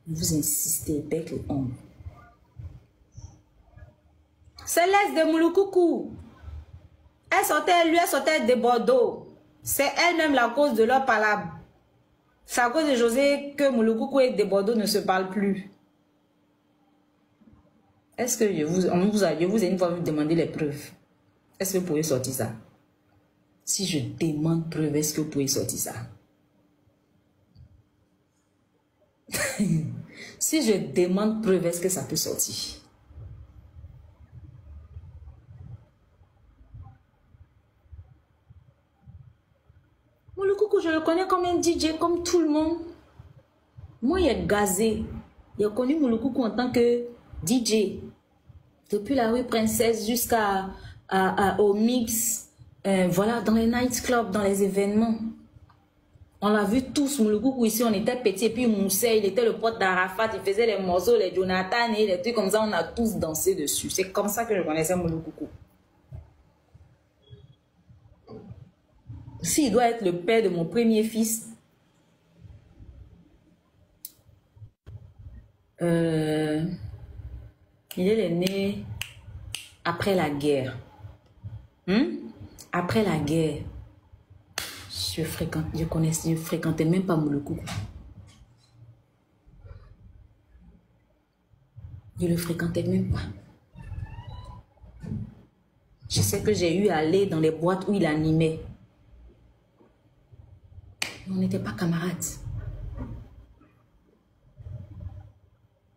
Vous insistez, bec le ongle. Céleste de Mouloukoukou. Elle sortait de Bordeaux. C'est elle-même la cause de leur palabre. C'est à cause de José que Mouloukoukou et de Bordeaux ne se parlent plus. Est-ce que je vous ai une fois demandé les preuves? Est-ce que vous pouvez sortir ça? Si je demande preuve, est-ce que vous pouvez sortir ça? Si je demande preuve, est-ce que ça peut sortir? Mouloukoukou, je le connais comme un DJ, comme tout le monde. Moi, il est gazé. Il a connu Mouloukoukou en tant que DJ. Depuis la rue Princesse jusqu'à au mix. Voilà, dans les nightclubs, dans les événements. On l'a vu tous, Mouloukoukou ici, on était petits. Et puis Moussé, il était le pote d'Arafat. Il faisait les morceaux, les Jonathan et les trucs comme ça. On a tous dansé dessus. C'est comme ça que je connaissais Mouloukoukou. S'il doit être le père de mon premier fils, il est né après la guerre. Après la guerre, je fréquentais même pas Mouloukoukou. Je le fréquentais même pas. Je sais que j'ai eu à aller dans les boîtes où il animait. On n'était pas camarades.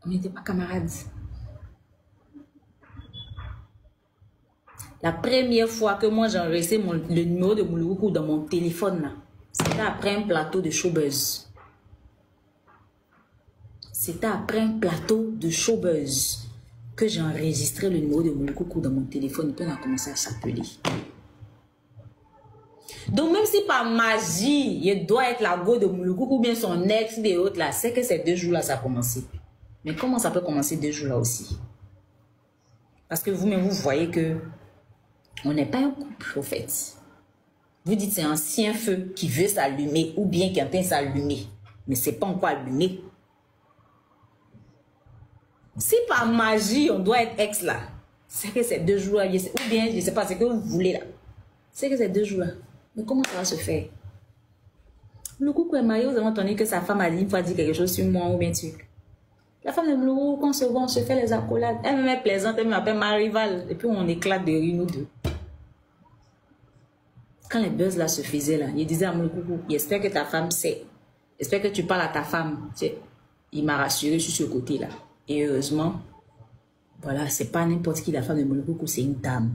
On n'était pas camarades. La première fois que moi j'ai enregistré le numéro de Mouloukoukou dans mon téléphone, c'était après un plateau de showbuzz. C'était après un plateau de showbuzz que j'ai enregistré le numéro de Mouloukoukou dans mon téléphone et puis on a commencé à s'appeler. Donc même si par magie, il doit être la go de Mouloukoukou ou bien son ex des autres là, c'est que ces 2 jours là ça a commencé. Mais comment ça peut commencer 2 jours là aussi? Parce que vous-même vous voyez que on n'est pas un couple au fait. Vous dites c'est un ancien feu qui veut s'allumer ou bien qui est en train de s'allumer. Mais c'est pas encore allumé. Si par magie on doit être ex là, c'est que ces 2 jours là, ou bien je sais pas ce que vous voulez là. C'est que ces 2 jours là. Mais comment ça va se faire? Mouloukoukou est marié, vous avez entendu que sa femme a dit une fois dit quelque chose sur moi ou bien tu. La femme de Mouloukoukou, quand on se voit, on se fait les accolades. Elle me met plaisante, elle m'appelle ma rivale. Et puis on éclate de rire nous deux. Quand les buzz là se faisaient là, il disait à Mouloukoukou, j'espère que ta femme sait. J'espère que tu parles à ta femme. Tu sais, il m'a rassuré sur ce côté là. Et heureusement, voilà, c'est pas n'importe qui la femme de Mouloukoukou, c'est une dame.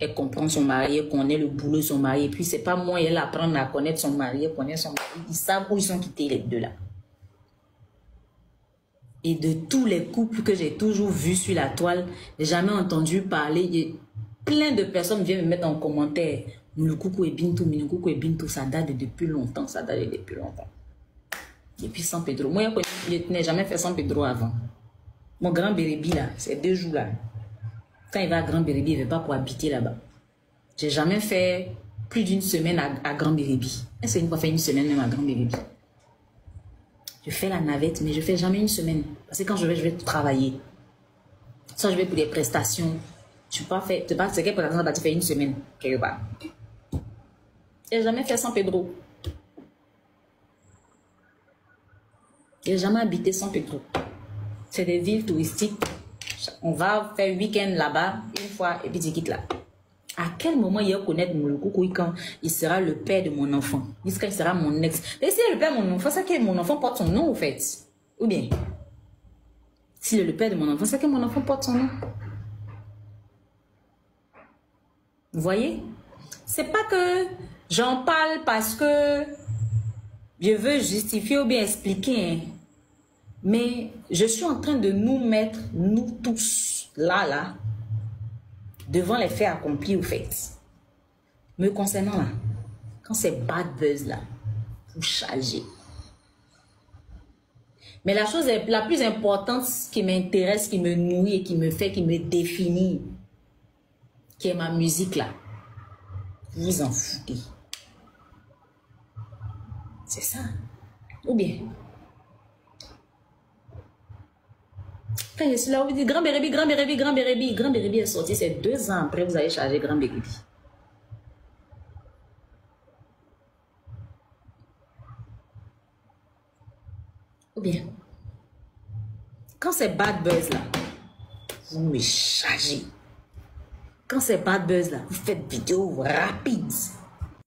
Elle comprend son mari, elle connaît le boulot de son mari. Et puis, c'est pas moi, elle apprend à connaître son mari, elle connaît son mari. Ils savent où ils sont quittés, les deux là. Et de tous les couples que j'ai toujours vus sur la toile, j'ai jamais entendu parler. Et plein de personnes viennent me mettre en commentaire. Mouloukoukou et Bintou, ça date depuis longtemps, ça date depuis longtemps. Depuis San Pedro. Moi, je n'ai jamais fait San Pedro avant. Mon grand Bérébi là, c'est 2 jours là. Quand il va à Grand Bérébi, il ne veut pas pour habiter là-bas. J'ai jamais fait plus d'une semaine à Grand Bérébi. Est-ce que une fois fait une semaine même à Grand Bérébi? Je fais la navette, mais je ne fais jamais une semaine. Parce que quand je vais travailler. Soit je vais pour des prestations. Tu peux pas faire, c'est quelle prestation tu fais une semaine quelque part. Je n'ai jamais fait San Pedro. Je n'ai jamais habité San Pedro. C'est des villes touristiques. On va faire week-end là-bas, une fois, et puis tu quittes là. À quel moment il va connaître Mouloukoukou quand il sera le père de mon enfant? Quand il sera mon ex. Et s'il est le père de mon enfant, c'est que mon enfant porte son nom, au fait. Ou bien, s'il est le père de mon enfant, c'est que mon enfant porte son nom. Vous voyez? C'est pas que j'en parle parce que je veux justifier ou bien expliquer, hein. Mais je suis en train de nous mettre, nous tous, là, devant les faits accomplis au fait. Me concernant là, quand c'est bad buzz là, vous chargez. Mais la chose la plus importante qui m'intéresse, qui me nourrit et qui me fait, qui me définit, qui est ma musique là, vous vous en foutez. C'est ça. Ou bien, Quand je suis là, vous dites Grand Bérébi, Grand Bérébi, Grand Bérébi. Grand Bérébi est sorti, c'est 2 ans après, vous avez chargé Grand Bérébi. Ou bien, quand c'est bad buzz là, vous me chargez. Quand c'est bad buzz là, vous faites vidéo rapide.